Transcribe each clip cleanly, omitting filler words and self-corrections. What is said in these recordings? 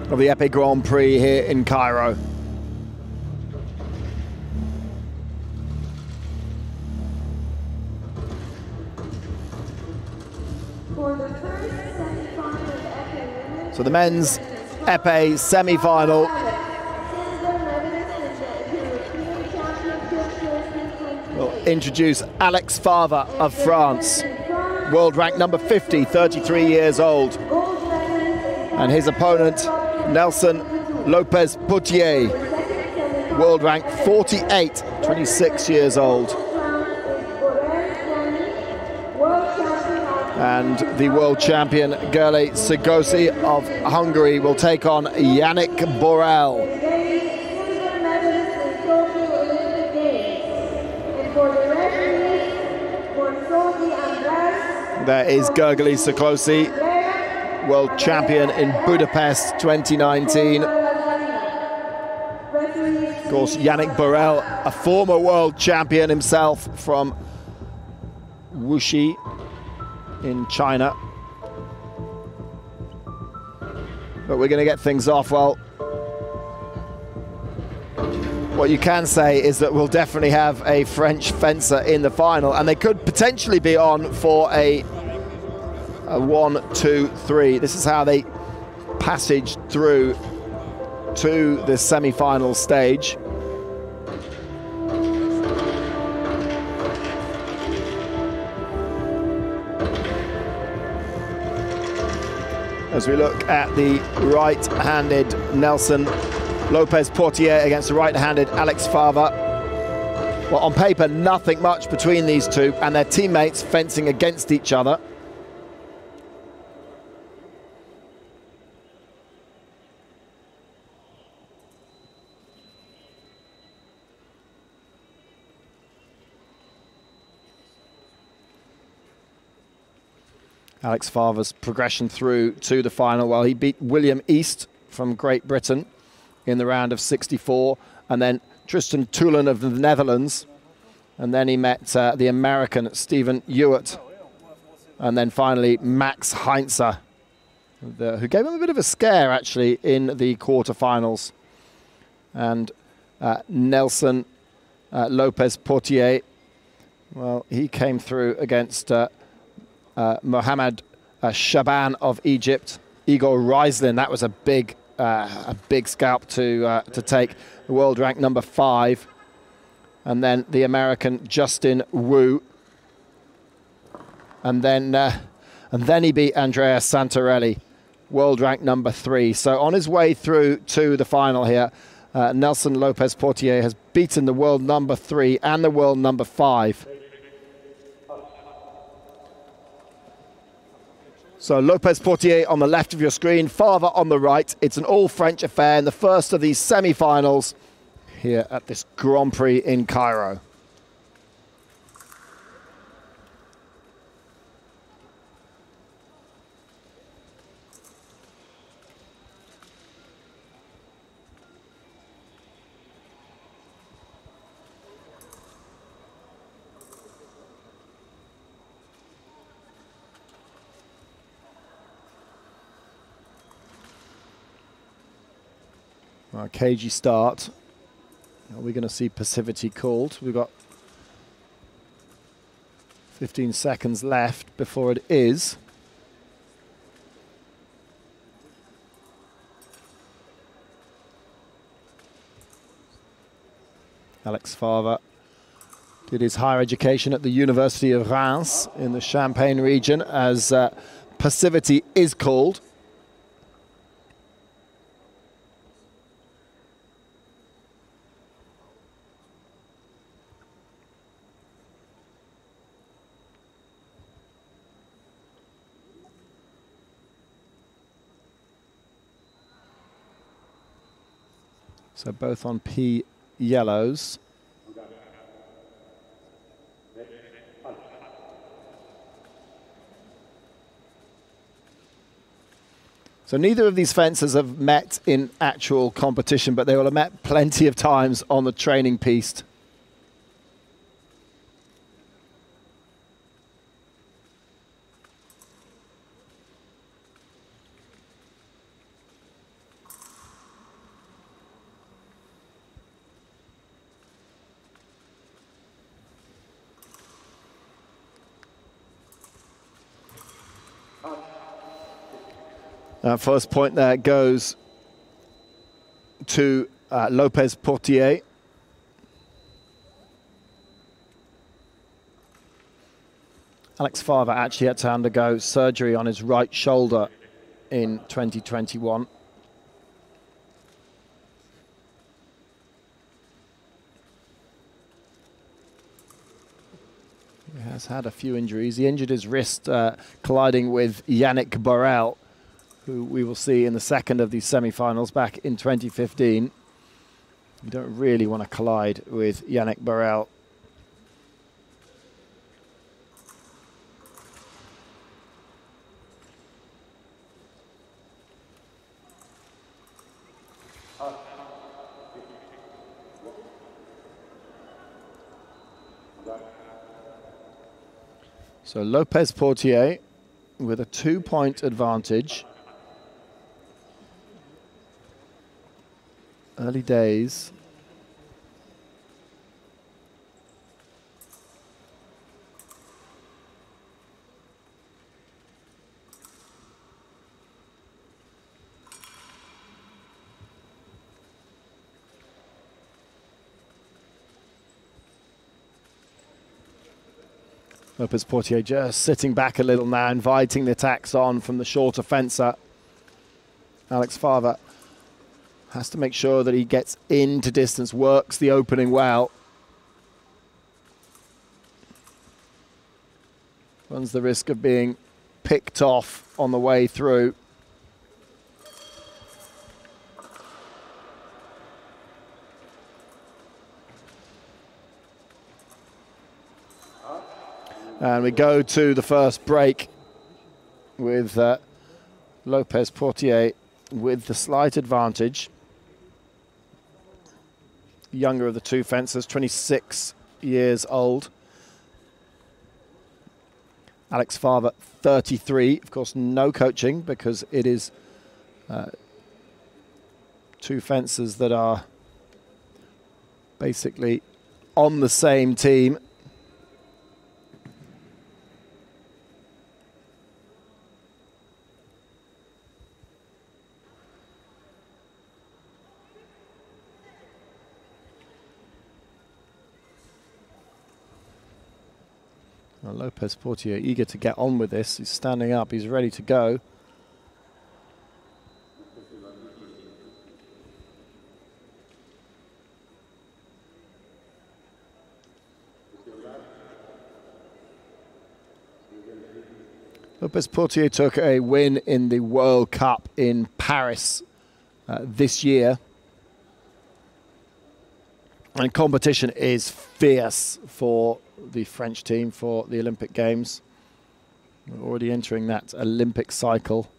of the Épée Grand Prix here in Cairo. So the men's épée semi-final. We'll introduce Alex FAVA of France, world rank number 50, 33 years old. And his opponent, Nelson Lopez Pourtier, world rank 48, 26 years old. And the world champion, Gerli Segosi of Hungary, will take on Yannick Borel. There is Gerli Segosi, world champion in Budapest 2019. Of course, Yannick Borel, a former world champion himself from Wuxi in China. But we're going to get things off. Well, what you can say is that we'll definitely have a French fencer in the final, and they could potentially be on for a 1, 2, 3. This is how they passage through to the semi-final stage. As we look at the right-handed Nelson Lopez Pourtier against the right-handed Alex FAVA. Well, on paper, nothing much between these two, and their teammates fencing against each other. Alex FAVA's progression through to the final. Well, he beat William East from Great Britain in the round of 64, and then Tristan Tulin of the Netherlands, and then he met the American Stephen Hewitt, and then finally Max Heinze, who gave him a bit of a scare actually in the quarterfinals. And Nelson Lopez Pourtier, well, he came through against Mohamed Shaban of Egypt. Igor Reislin, that was a big scalp to take. The world rank number 5, and then the American Justin Wu, and then he beat Andrea Santarelli, world rank number 3. So on his way through to the final here, Nelson Lopez Pourtier has beaten the world number 3 and the world number 5. So Lopez Pourtier on the left of your screen, FAVA on the right. It's an all-French affair in the first of these semi-finals here at this Grand Prix in Cairo. Well, cagey start. Are we going to see passivity called? We've got 15 seconds left before it is. Alex FAVA did his higher education at the University of Reims in the Champagne region, as passivity is called. So both on P yellows. So neither of these fencers have met in actual competition, but they will have met plenty of times on the training piste. First point there goes to LOPEZ POURTIER. Alex FAVA actually had to undergo surgery on his right shoulder in 2021. He has had a few injuries. He injured his wrist colliding with Yannick Borel, who we will see in the second of these semi-finals back in 2015. You don't really want to collide with Yannick Borel. So LOPEZ POURTIER with a 2-point advantage. Early days. LOPEZ POURTIER just sitting back a little now, inviting the attacks on from the shorter fencer. Alex FAVA has to make sure that he gets into distance, works the opening well. Runs the risk of being picked off on the way through. And we go to the first break with LOPEZ POURTIER with the slight advantage. Younger of the two fencers, 26 years old. Alex FAVA, 33. Of course, no coaching because it is two fencers that are basically on the same team. Well, LOPEZ POURTIER eager to get on with this. He's standing up, he's ready to go. LOPEZ POURTIER took a win in the World Cup in Paris this year. And competition is fierce for the French team for the Olympic Games. We're already entering that Olympic cycle.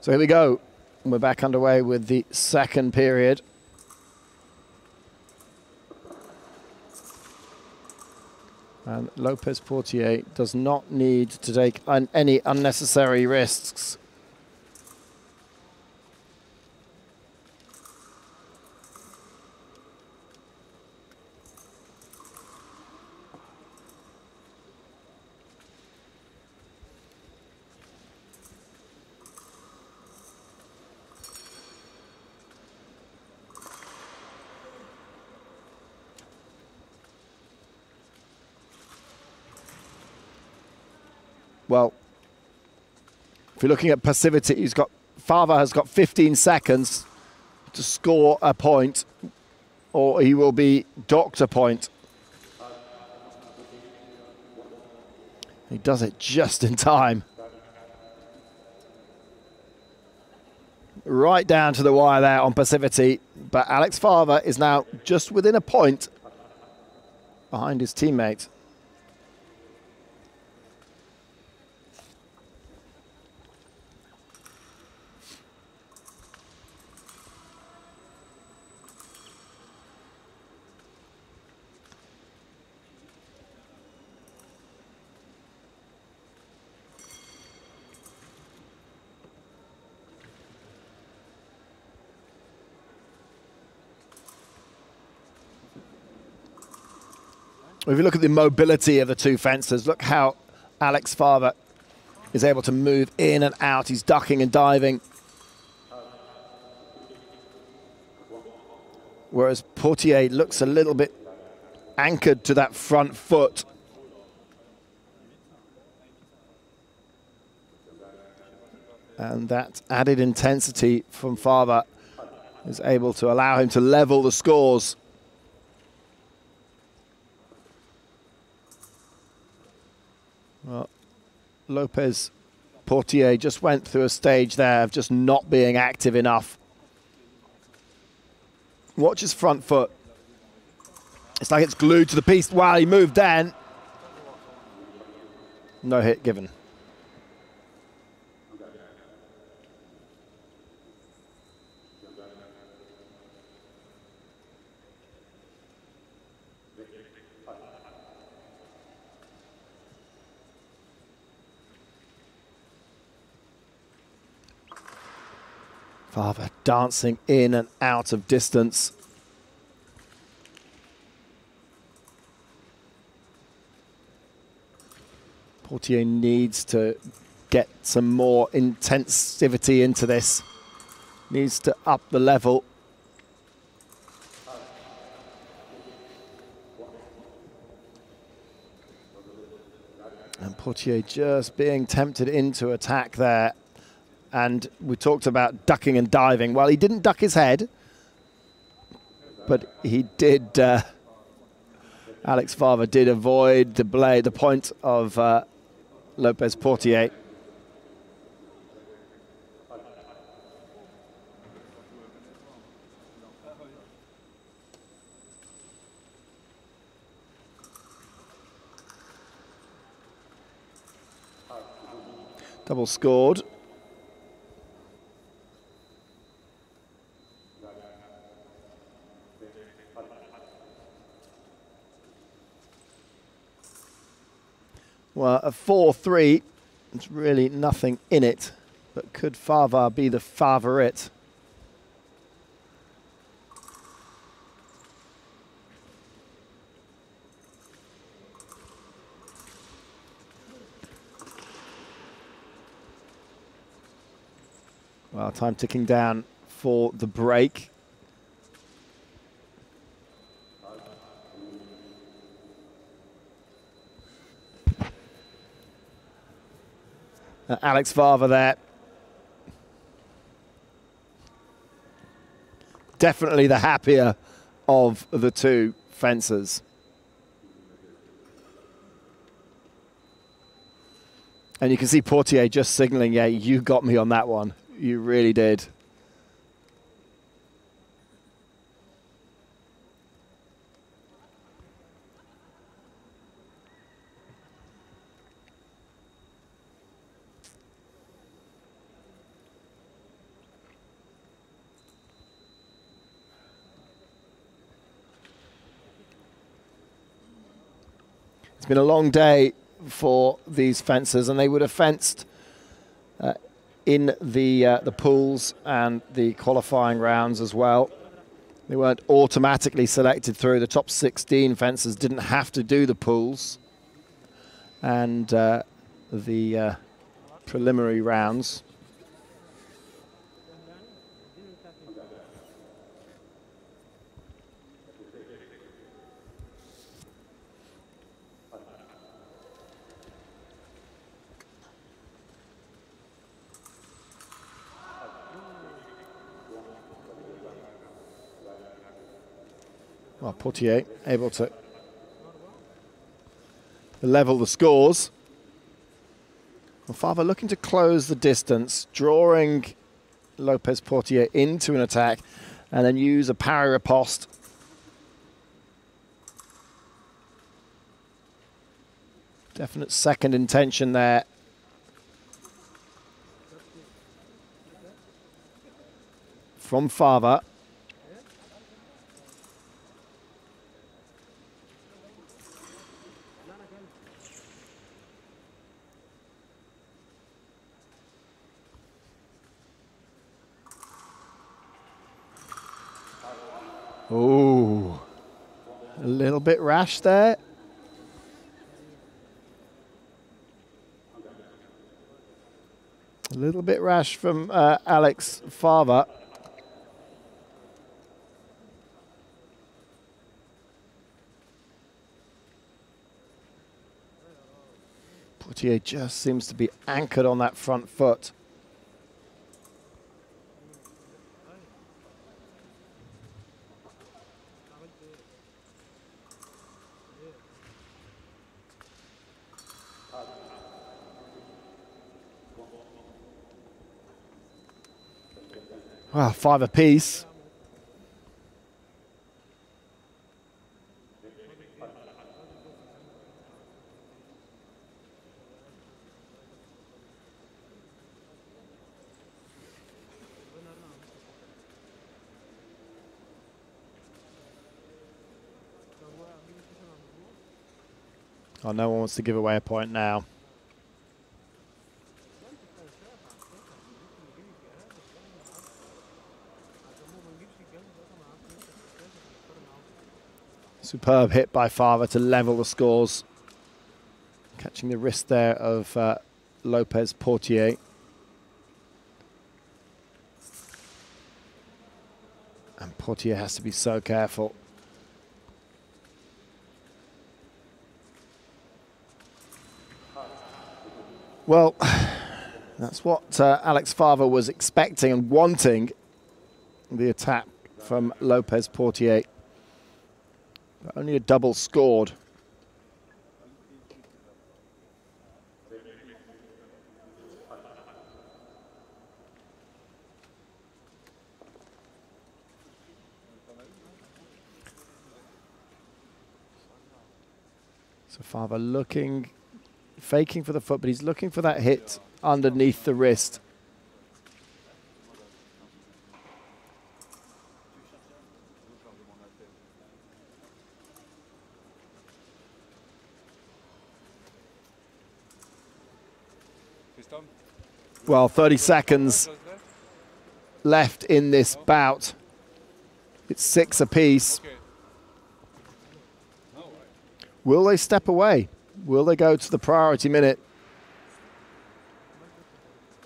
So here we go. We're back underway with the second period. And LOPEZ POURTIER does not need to take any unnecessary risks. Well, if you're looking at passivity, FAVA has got 15 seconds to score a point, or he will be docked a point. He does it just in time. Right down to the wire there on passivity, but Alex FAVA is now just within a point behind his teammate. If you look at the mobility of the two fencers, look how Alex FAVA is able to move in and out. He's ducking and diving. Whereas Pourtier looks a little bit anchored to that front foot. And that added intensity from FAVA is able to allow him to level the scores. Well, Lopez Pourtier just went through a stage there of just not being active enough. Watch his front foot. It's like it's glued to the piece. Wow, he moved then. No hit given. FAVA dancing in and out of distance. Pourtier needs to get some more intensivity into this. Needs to up the level. And Pourtier just being tempted into attack there. And we talked about ducking and diving. Well, he didn't duck his head, but he did. Alex FAVA did avoid the blade, the point of Lopez Pourtier. Double scored. Well, a 4-3, it's really nothing in it, but could FAVA be the favourite? Well, time ticking down for the break. Alex FAVA there. Definitely the happier of the two fencers. And you can see Pourtier just signaling, yeah, you got me on that one. You really did. It's been a long day for these fencers, and they would have fenced in the pools and the qualifying rounds as well. They weren't automatically selected through. The top 16 fencers didn't have to do the pools and the preliminary rounds. Well, Pourtier able to level the scores. Well, FAVA looking to close the distance, drawing Lopez Pourtier into an attack, and then use a parry riposte. Definite second intention there. From FAVA. Oh, a little bit rash there. bit rash from Alex FAVA. Pourtier just seems to be anchored on that front foot. Well, 5 apiece. Oh, no one wants to give away a point now. Superb hit by FAVA to level the scores. Catching the wrist there of LOPEZ Pourtier. And Pourtier has to be so careful. Well, that's what Alex FAVA was expecting and wanting, the attack from LOPEZ Pourtier. But only a double scored. So FAVA looking, faking for the foot, but he's looking for that hit underneath the wrist. Well, 30 seconds left in this bout. It's 6 apiece. Will they step away? Will they go to the priority minute?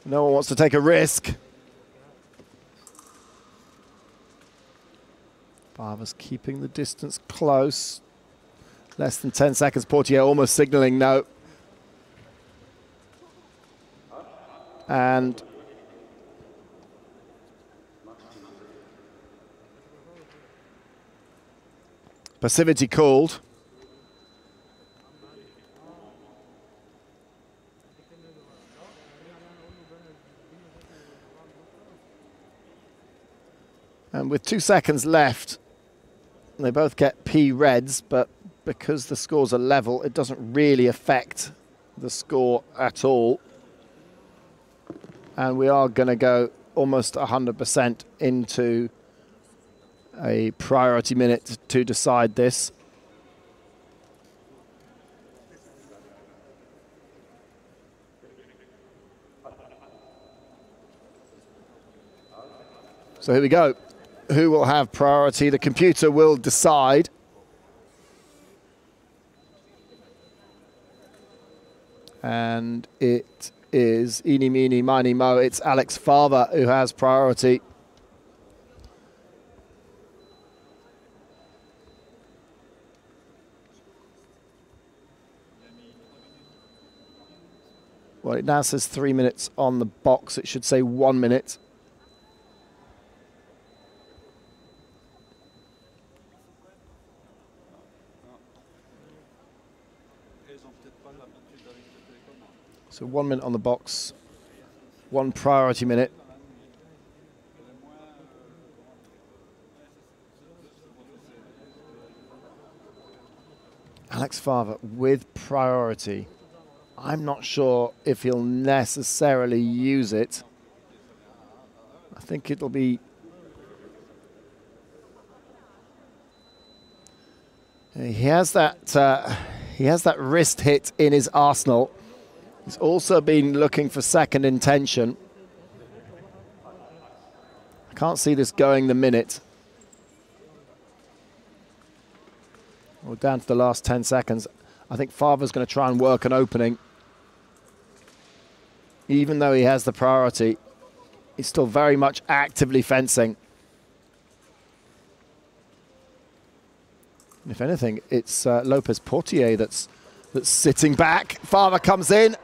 No one wants to take a risk. FAVA's keeping the distance close. Less than 10 seconds. Pourtier almost signaling no. And passivity called. And with 2 seconds left, they both get P reds, but because the scores are level, it doesn't really affect the score at all. And we are going to go almost 100% into a priority minute to decide this. So here we go. Who will have priority? The computer will decide. And it is eeny, meeny, miny, mo. It's Alex FAVA who has priority. Well, it now says 3 minutes on the box. It should say 1 minute. So 1 minute on the box, 1 priority minute. Alex FAVA with priority. I'm not sure if he'll necessarily use it. I think it'll be... He has that wrist hit in his arsenal. He's also been looking for second intention. I can't see this going the minute. We're down to the last 10 seconds. I think FAVA's going to try and work an opening. even though he has the priority, he's still very much actively fencing. If anything, it's LOPEZ Portier that's sitting back. FAVA comes in.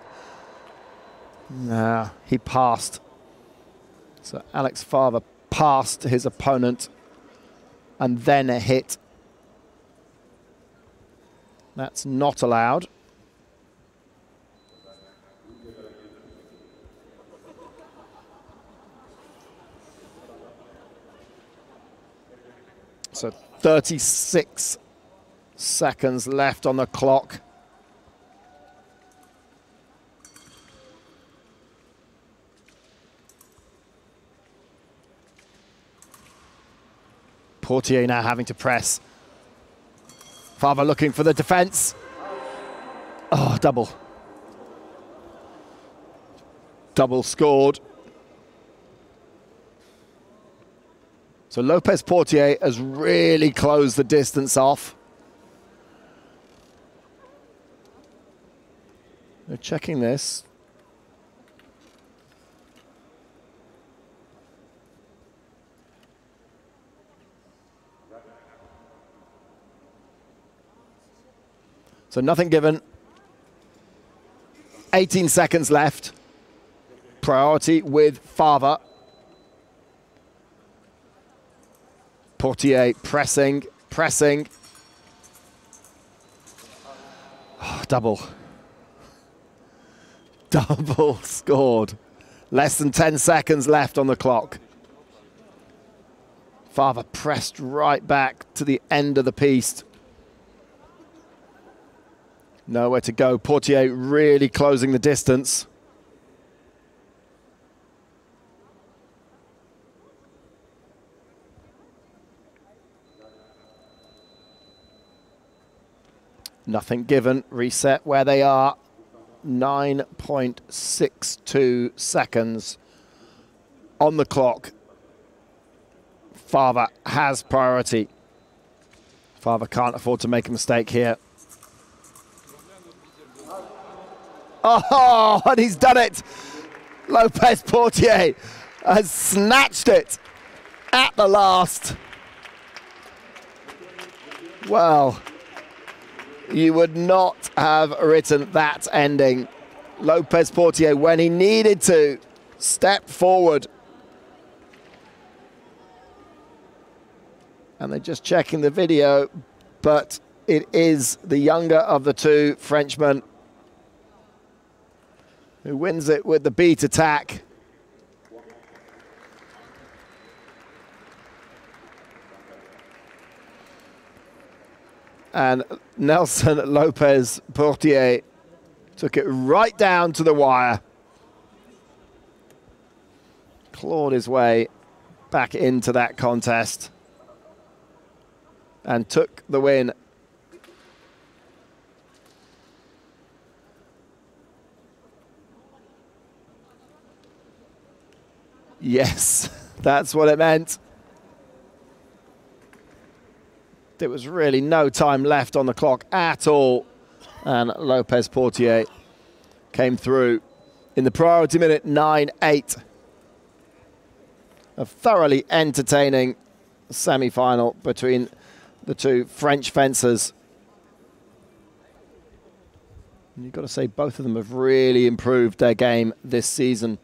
Nah, he passed. So Alex FAVA passed his opponent and then a hit. That's not allowed. So 36 seconds left on the clock. Portier now having to press. FAVA looking for the defense. Oh, double. Double scored. So LOPEZ Portier has really closed the distance off. They're checking this. So nothing given. 18 seconds left. Priority with FAVA. Portier pressing, pressing. Oh, double. Double scored. Less than 10 seconds left on the clock. FAVA pressed right back to the end of the piece. Nowhere to go. Portier really closing the distance. Nothing given. Reset where they are. 9.62 seconds on the clock. FAVA has priority. FAVA can't afford to make a mistake here. Oh, and he's done it. LOPEZ Portier has snatched it at the last. Well, you would not have written that ending. LOPEZ Portier, when he needed to, stepped forward. And they're just checking the video, but it is the younger of the two Frenchmen who wins it with the beat attack. And Nelson LOPEZ Portier took it right down to the wire. Clawed his way back into that contest and took the win. Yes, that's what it meant. There was really no time left on the clock at all. And LOPEZ Portier came through in the priority minute 9-8. A thoroughly entertaining semi-final between the two French fencers. And you've got to say both of them have really improved their game this season.